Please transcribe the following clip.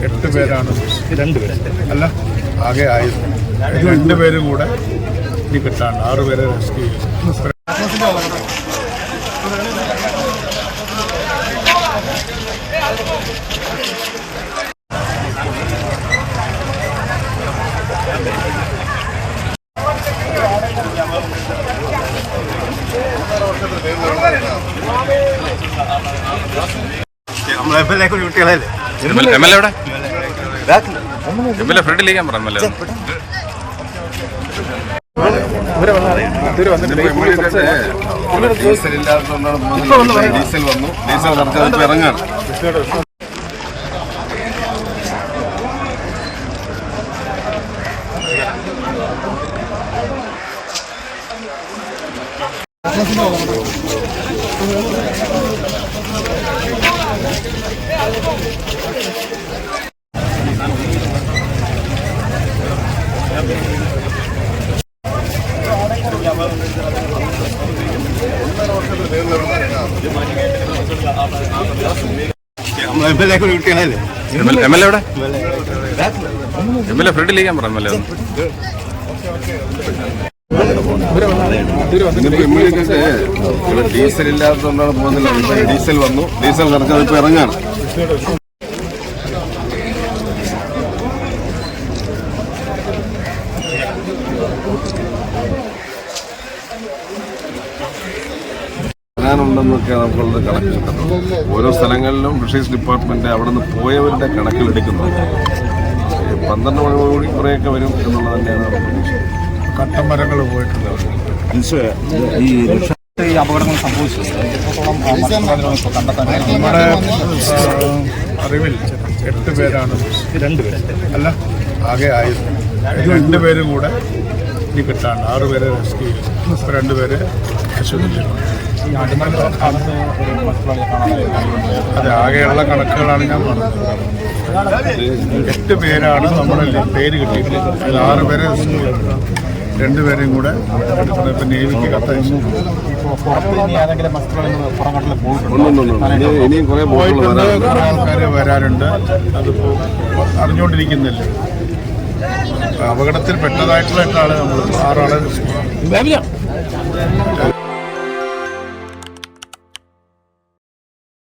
8 പേരാണ്. 2 പേര് അല്ല, ആകെ ആയിരുന്നു. 2 പേരും കൂടെ ഇനി കിട്ടാണ്ട് 6 പേരെ റെസ്ക്യൂ ചെയ്തു. ഫ്രണ്ടിലേക്ക് പറഞ്ഞു ഡീസൽ ഇല്ലാത്തതുകൊണ്ടാണ്. ഡീസൽ വന്നു, ഡീസൽ നിറച്ച് ഇറങ്ങാണ്. ഫ്രണ്ടിലേക്ക് പറഞ്ഞു ഡീസൽ ഇല്ലാത്തതുകൊണ്ടാണ് പോകുന്നില്ല. ഡീസൽ വന്നു, ഡീസൽ നിറച്ച് ഇപ്പൊ ഇറങ്ങാണ്. ാനുണ്ടെന്നൊക്കെ നമുക്കുള്ളത് കണക്ക് കിട്ടുന്നത്. ഓരോ സ്ഥലങ്ങളിലും ഫിഷറീസ് ഡിപ്പാർട്ട്മെന്റ് അവിടെ നിന്ന് പോയവരുടെ കണക്കിലെടുക്കുന്നത്. 12 മണിയോടുകൂടി കുറേയൊക്കെ വരും എന്നുള്ളത് തന്നെയാണ് പ്രതീക്ഷ. കട്ടമരങ്ങൾ പോയിട്ടുണ്ട്. ഈ അപകടങ്ങൾ സംഭവിച്ചത് നമ്മുടെ അറിവിൽ 8 പേരാണ്. 2 പേര് അല്ല, ആകെ ആയിരുന്നു. 2 പേരും കൂടെ ഇനി കിട്ടാണ്ട് 6 പേരെ റെസ്ക്യൂ ചെയ്തു. 2 പേര് ആശുപത്രിയിലാണ്. അതെ, ആകെയുള്ള കണക്കുകളാണ് ഞാൻ പറഞ്ഞത്. 8 പേരാണ് നമ്മുടെ പേര് കിട്ടിയിട്ടുള്ളത്. അതിൽ 6 പേരെ 2 പേരെയും കൂടെ എടുക്കുന്നത്. ഇപ്പം നേവിക്ക് കത്തയച്ചു. പോയിട്ടുണ്ട്, കുറേ ആൾക്കാർ വരാനുണ്ട്. അതിപ്പോൾ അറിഞ്ഞുകൊണ്ടിരിക്കുന്നില്ല. അപകടത്തിൽ പെട്ടതായിട്ടുള്ള 8 ആളെ നമ്മൾ 6 ആളെ